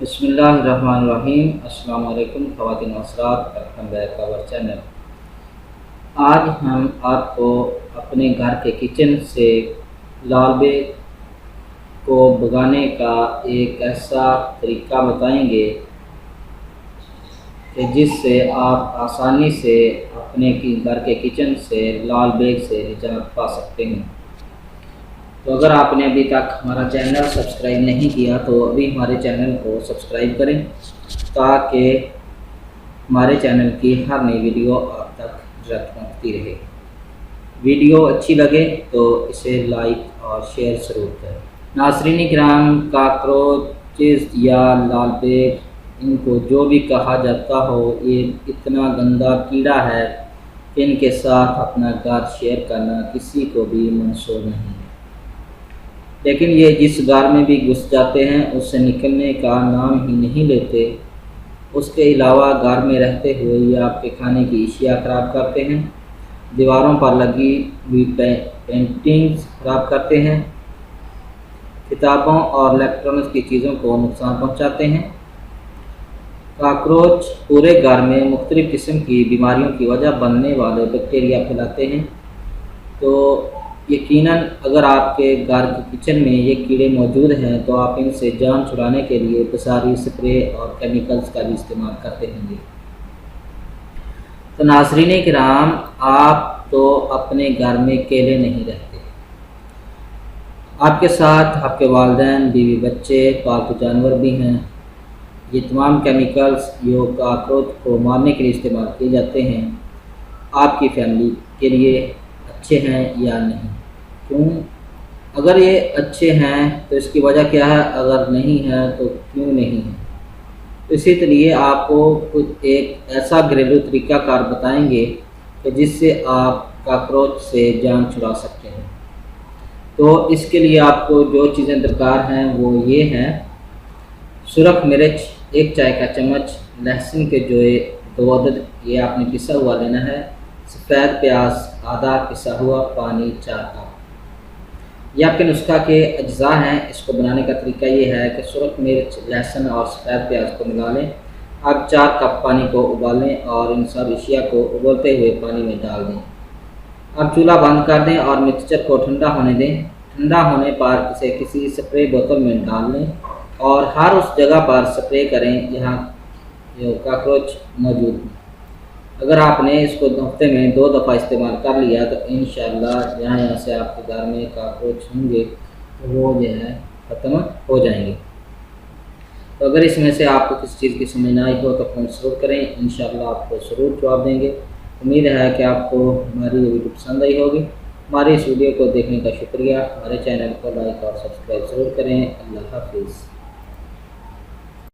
बिस्मिल्लाहिर्रहमानिर्रहीम। अस्सलाम वालेकुम ख़वातीन व हज़रात, वेलकम बैक आवर चैनल। आज हम आपको अपने घर के किचन से लाल बेग को भगाने का एक ऐसा तरीका बताएंगे कि जिससे आप आसानी से अपने घर के किचन से लाल बेग से निजात पा सकते हैं। तो अगर आपने अभी तक हमारा चैनल सब्सक्राइब नहीं किया तो अभी हमारे चैनल को सब्सक्राइब करें ताकि हमारे चैनल की हर नई वीडियो आप तक डायरेक्ट पहुँचती रहे। वीडियो अच्छी लगे तो इसे लाइक और शेयर ज़रूर करें। नाज़रीन किराम, काकरोचेस या लाल बेग, इनको जो भी कहा जाता हो, ये इतना गंदा कीड़ा है कि इनके साथ अपना घर शेयर करना किसी को भी मंजूर नहीं है। लेकिन ये जिस घर में भी घुस जाते हैं उससे निकलने का नाम ही नहीं लेते। उसके अलावा घर में रहते हुए ये आपके खाने की अशिया ख़राब करते हैं, दीवारों पर लगी हुई पेंटिंग्स ख़राब करते हैं, किताबों और इलेक्ट्रॉनिक्स की चीज़ों को नुकसान पहुंचाते हैं। काकरोच पूरे घर में मुख्तलिफ़ किस्म की बीमारियों की वजह बनने वाले बैक्टीरिया फैलाते हैं। तो यकीनन अगर आपके घर के किचन में ये कीड़े मौजूद हैं तो आप इनसे जान छुड़ाने के लिए बाज़ारी स्प्रे और केमिकल्स का भी इस्तेमाल करते होंगे। तो नाज़रीन किराम, आप तो अपने घर में अकेले नहीं रहते, आपके साथ आपके वालिदैन, बीवी, बच्चे, पालतू जानवर भी हैं। ये तमाम केमिकल्स जो काकरोच को मारने के लिए इस्तेमाल किए जाते हैं, आपकी फैमिली के लिए अच्छे हैं या नहीं? क्यों? अगर ये अच्छे हैं तो इसकी वजह क्या है, अगर नहीं है तो क्यों नहीं है? तो इसी लिए आपको कुछ एक ऐसा घरेलू तरीक़ाकार बताएंगे कि जिससे आप काकरोच से जान छुड़ा सकते हैं। तो इसके लिए आपको जो चीज़ें दरकार हैं वो ये हैं: सुरख मिर्च 1 चाय का चम्मच, लहसुन के जो 2 अदद ये आपने पिसा हुआ लेना है, सफ़ेद प्याज आधा पिसा हुआ, पानी 4 कप। ये आपके नुस्खा के अज्जा हैं। इसको बनाने का तरीका ये है कि सुरख मिर्च, लहसुन और सफ़ेद प्याज को मिला लें। अब 4 कप पानी को उबालें और इन सब अशिया को उबलते हुए पानी में डाल दें। अब चूल्हा बंद कर दें और मिक्सचर को ठंडा होने दें। ठंडा होने पर इसे किसी स्प्रे बोतल में डाल लें और हर उस जगह पर स्प्रे करें जहाँ जो काकरोच मौजूद हैं। अगर आपने इसको हफ्ते में 2 दफ़ा इस्तेमाल कर लिया तो इंशाअल्लाह यहाँ से आपके घर में काकरोच होंगे तो वो जो है ख़त्म हो जाएंगे। तो अगर इसमें से आपको किसी चीज़ की समझ ना आई हो तो कमेंट ज़रूर करें, इंशाअल्लाह आपको ज़रूर जवाब देंगे। उम्मीद है कि आपको हमारी वीडियो पसंद आई होगी। हमारी इस वीडियो को देखने का शुक्रिया। हमारे चैनल को लाइक और सब्सक्राइब ज़रूर करें। अल्लाह हाफिज़।